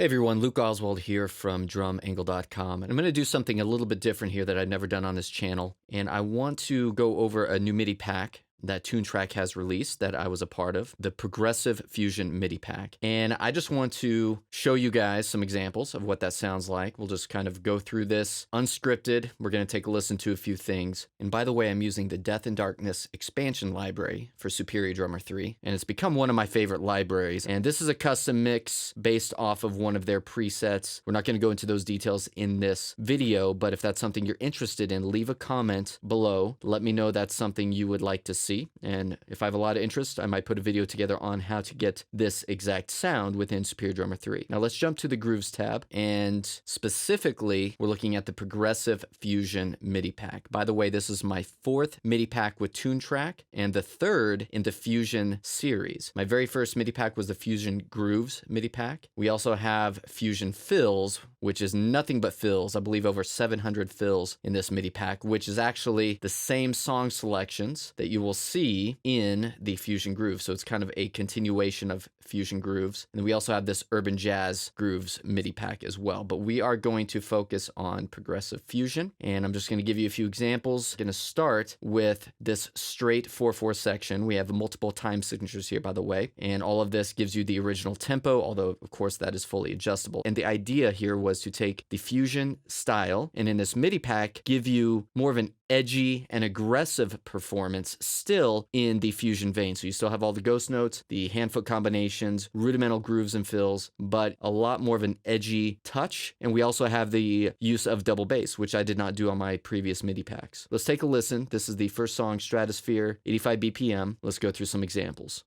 Hey everyone, Luke Oswald here from drumangle.com, and I'm going to do something a little bit different here that I've never done on this channel, and I want to go over a new MIDI pack that Toontrack has released that I was a part of, the Progressive Fusion MIDI pack. And I just want to show you guys some examples of what that sounds like. We'll just kind of go through this unscripted. We're going to take a listen to a few things. And by the way, I'm using the Death and Darkness expansion library for Superior Drummer 3, and it's become one of my favorite libraries. And this is a custom mix based off of one of their presets. We're not going to go into those details in this video, but if that's something you're interested in, leave a comment below. Let me know that's something you would like to see. And if I have a lot of interest, I might put a video together on how to get this exact sound within Superior Drummer 3. Now let's jump to the Grooves tab, and specifically, we're looking at the Progressive Fusion MIDI pack. By the way, this is my 4th MIDI pack with Toontrack and the 3rd in the Fusion series. My very first MIDI pack was the Fusion Grooves MIDI pack. We also have Fusion Fills, which is nothing but fills. I believe over 700 fills in this MIDI pack, which is actually the same song selections that you will see in the Fusion Grooves. So it's kind of a continuation of Fusion Grooves. And then we also have this Urban Jazz Grooves MIDI pack as well. But we are going to focus on Progressive Fusion. And I'm just going to give you a few examples. I'm going to start with this straight 4/4 section. We have multiple time signatures here, by the way. And all of this gives you the original tempo, although of course that is fully adjustable. And the idea here was to take the Fusion style and in this MIDI pack give you more of an edgy and aggressive performance still in the Fusion vein. So you still have all the ghost notes, the hand-foot combinations, rudimental grooves and fills, but a lot more of an edgy touch. And we also have the use of double bass, which I did not do on my previous MIDI packs. Let's take a listen. This is the first song, Stratosphere, 85 BPM. Let's go through some examples.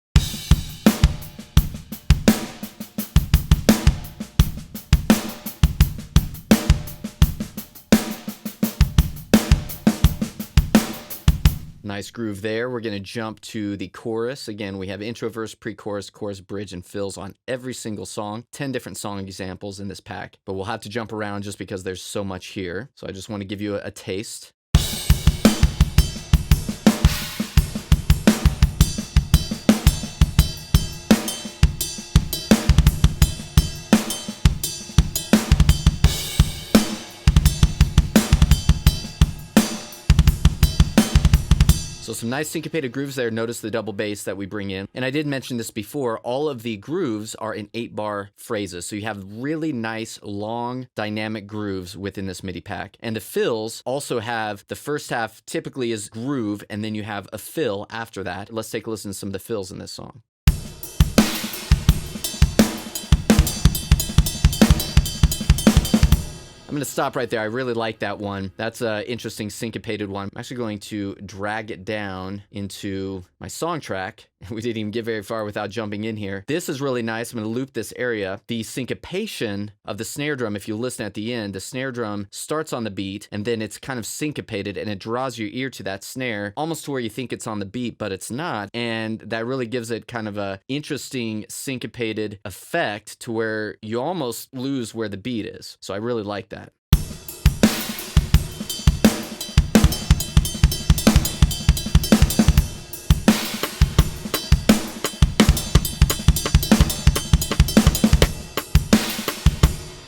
Nice groove there. We're going to jump to the chorus. Again, we have intro, verse, pre-chorus, chorus, bridge, and fills on every single song. 10 different song examples in this pack, but we'll have to jump around just because there's so much here. So I just want to give you a taste. So some nice syncopated grooves there. Notice the double bass that we bring in. And I did mention this before, all of the grooves are in 8-bar phrases. So you have really nice, long, dynamic grooves within this MIDI pack. And the fills also have, the first half typically is groove, and then you have a fill after that. Let's take a listen to some of the fills in this song. I'm going to stop right there. I really like that one. That's an interesting syncopated one. I'm actually going to drag it down into my song track. We didn't even get very far without jumping in here. This is really nice. I'm going to loop this area. The syncopation of the snare drum, if you listen at the end, the snare drum starts on the beat and then it's kind of syncopated and it draws your ear to that snare almost to where you think it's on the beat, but it's not. And that really gives it kind of a interesting syncopated effect to where you almost lose where the beat is. So I really like that.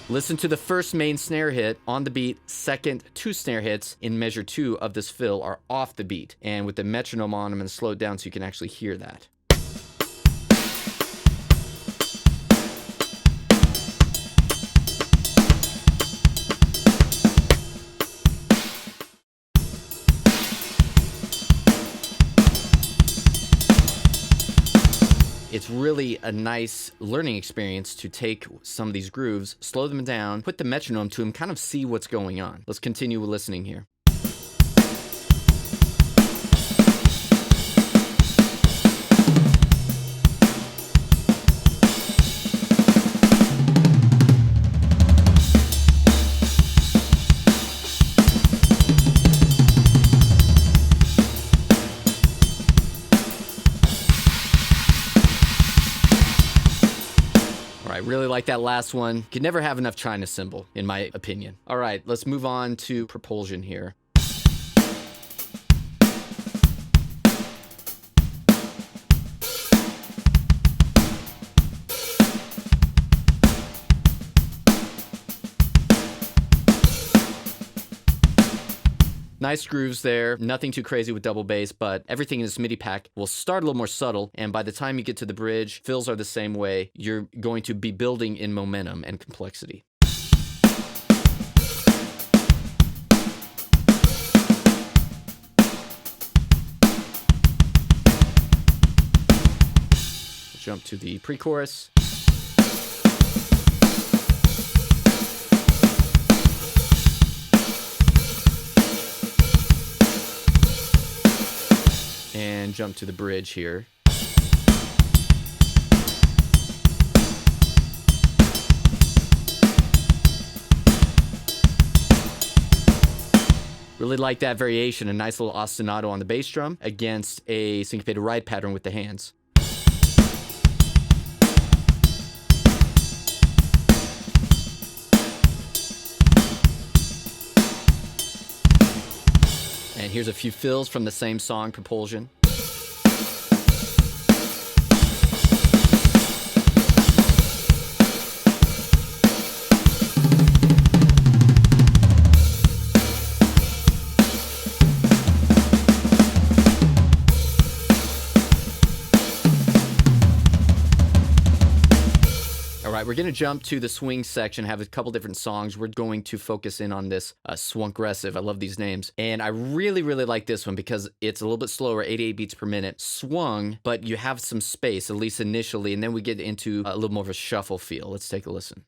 Listen to the first main snare hit on the beat. Second 2 snare hits in measure 2 of this fill are off the beat. And with the metronome on, I'm going to slow it down so you can actually hear that. It's really a nice learning experience to take some of these grooves, slow them down, put the metronome to them, kind of see what's going on. Let's continue listening here. I really like that last one. Could never have enough China cymbal, in my opinion. All right, let's move on to Propulsion here. Nice grooves there, nothing too crazy with double bass, but everything in this MIDI pack will start a little more subtle, and by the time you get to the bridge, fills are the same way. You're going to be building in momentum and complexity. Jump to the pre-chorus. And jump to the bridge here. Really like that variation, a nice little ostinato on the bass drum against a syncopated ride pattern with the hands. And here's a few fills from the same song, Propulsion. We're going to jump to the swing section, have a couple different songs. We're going to focus in on this Swunggressive. I love these names. And I really, really like this one because it's a little bit slower, 88 beats per minute, swung, but you have some space, at least initially, and then we get into a little more of a shuffle feel. Let's take a listen.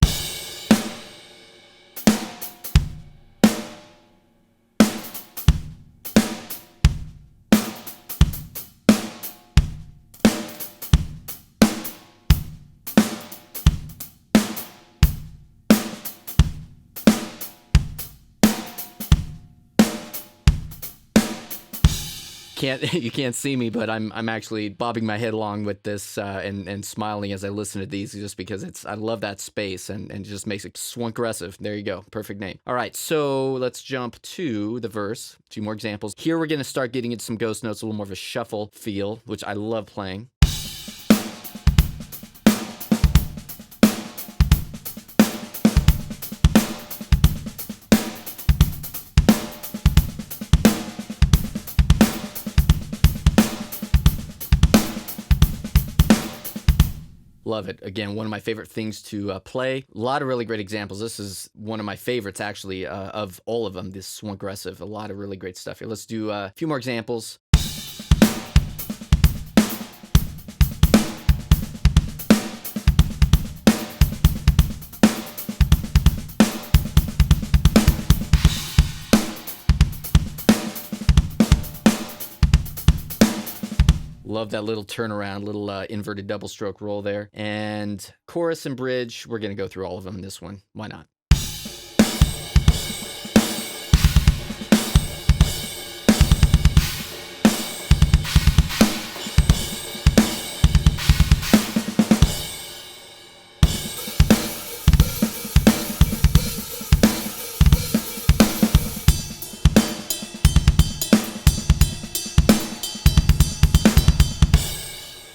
You can't see me, but I'm actually bobbing my head along with this and smiling as I listen to these, just because I love that space and it just makes it Swunggressive. There you go, perfect name. All right, so let's jump to the verse. A few more examples. Here we're gonna start getting into some ghost notes, a little more of a shuffle feel, which I love playing. Love it. Again, one of my favorite things to play. A lot of really great examples. This is one of my favorites, actually, of all of them, this Swunggressive. A lot of really great stuff here. Let's do a few more examples. Love that little turnaround, little inverted double stroke roll there. And chorus and bridge, we're going to go through all of them in this one. Why not?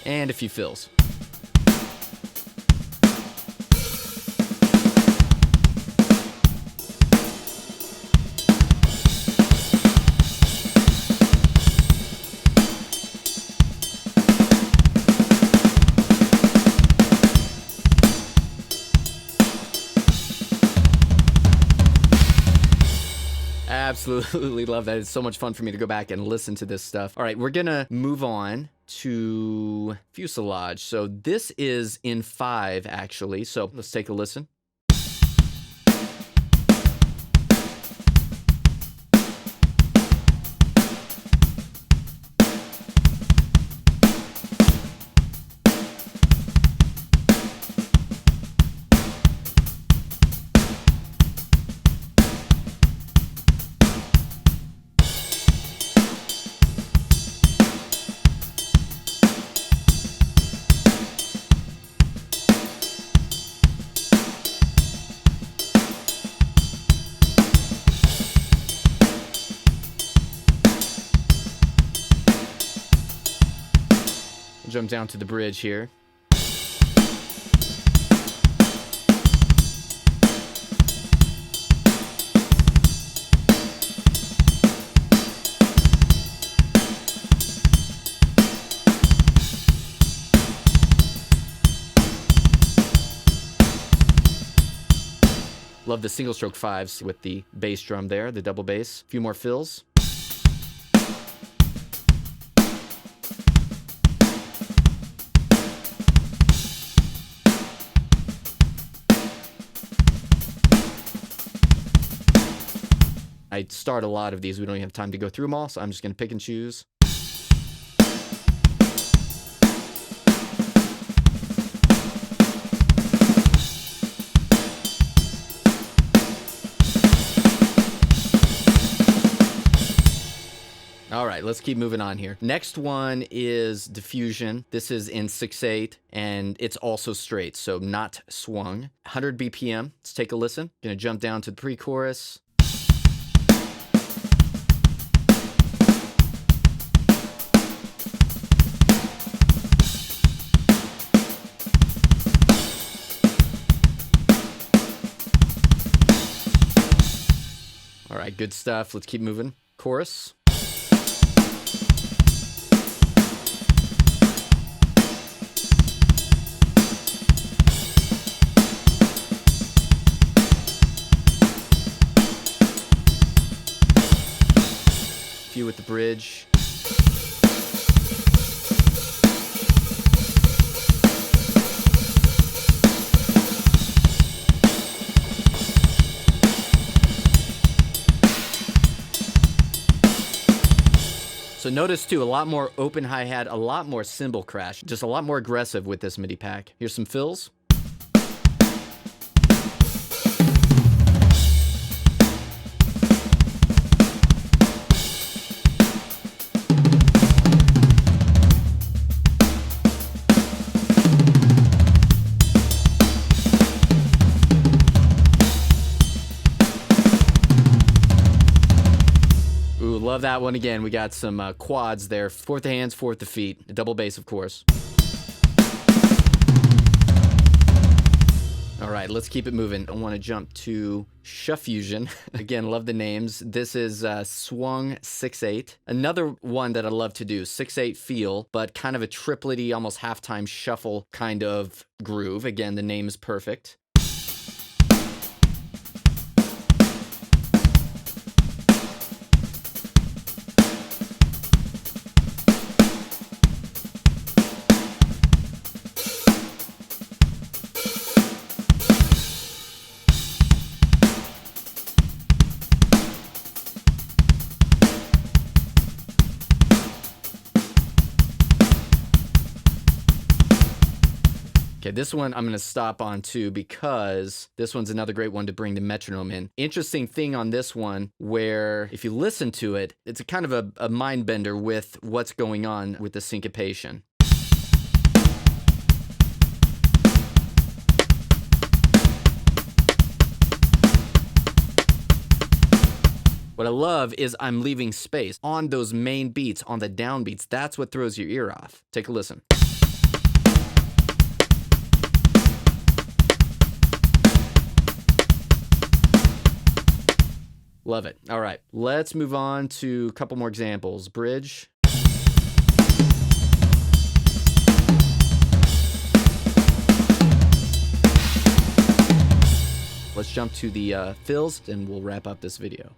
And a few fills. Absolutely love that. It's so much fun for me to go back and listen to this stuff. All right, we're gonna move on to Fuselage. So this is in 5, actually. So let's take a listen. Jump down to the bridge here. Love the single stroke fives with the bass drum there, the double bass. A few more fills. I start a lot of these. We don't even have time to go through them all, so I'm just going to pick and choose. All right, let's keep moving on here. Next one is Diffusion. This is in 6/8, and it's also straight, so not swung. 100 BPM. Let's take a listen. Gonna jump down to the pre-chorus. All right, good stuff. Let's keep moving. Chorus. Few with the bridge. So notice too, a lot more open hi-hat, a lot more cymbal crash, just a lot more aggressive with this MIDI pack. Here's some fills. Love that one again. We got some quads there. Fourth the hands, fourth the feet. Double bass, of course. All right, let's keep it moving. I want to jump to Diffusion. Again, love the names. This is swung 6/8. Another one that I love to do, 6/8 feel, but kind of a tripletty, almost halftime shuffle kind of groove. Again, the name is perfect. Okay, this one I'm going to stop on too because this one's another great one to bring the metronome in. Interesting thing on this one where if you listen to it, it's a kind of a mind bender with what's going on with the syncopation. What I love is I'm leaving space on those main beats, on the downbeats. That's what throws your ear off. Take a listen. Love it. All right, let's move on to a couple more examples. Bridge. Let's jump to the fills and we'll wrap up this video.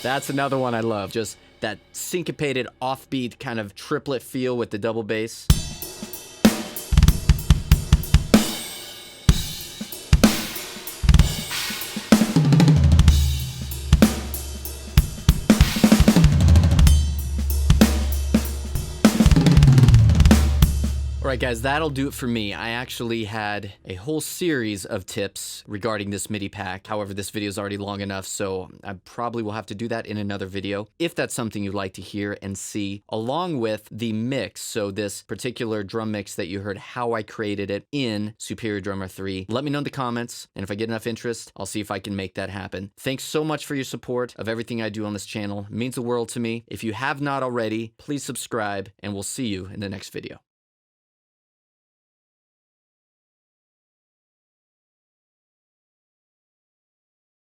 That's another one I love. Just that syncopated offbeat kind of triplet feel with the double bass. Alright guys, that'll do it for me. I actually had a whole series of tips regarding this MIDI pack. However, this video is already long enough, so I probably will have to do that in another video if that's something you'd like to hear and see, along with the mix. So this particular drum mix that you heard, how I created it in Superior Drummer 3. Let me know in the comments, and if I get enough interest, I'll see if I can make that happen. Thanks so much for your support of everything I do on this channel. It means the world to me. If you have not already, please subscribe, and we'll see you in the next video.